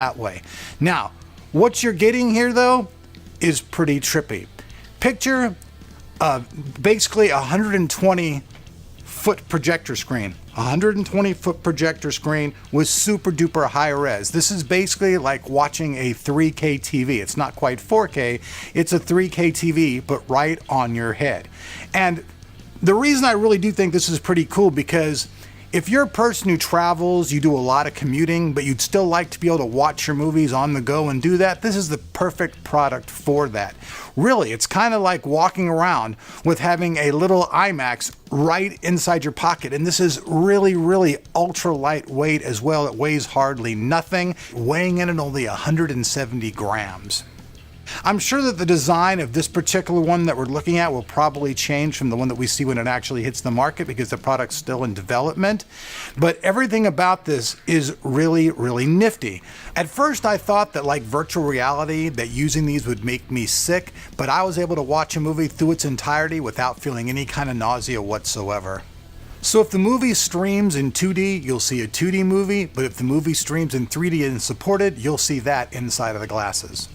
that way. Now, what you're getting here though is pretty trippy. Picture basically a 120-foot projector screen. 120-foot projector screen with super duper high res. This is basically like watching a 3K TV. It's not quite 4K, it's a 3K TV, but right on your head. And the reason I really do think this is pretty cool, because if you're a person who travels, you do a lot of commuting, but you'd still like to be able to watch your movies on the go and do that, this is the perfect product for that. Really, it's kind of like walking around with having a little IMAX right inside your pocket. And this is really, really ultra lightweight as well. It weighs hardly nothing, weighing in at only 170 grams. I'm sure that the design of this particular one that we're looking at will probably change from the one that we see when it actually hits the market, because the product's still in development. But everything about this is really, really nifty. At first I thought that like virtual reality, that using these would make me sick, but I was able to watch a movie through its entirety without feeling any kind of nausea whatsoever. So if the movie streams in 2D, you'll see a 2D movie, but if the movie streams in 3D and supported, you'll see that inside of the glasses.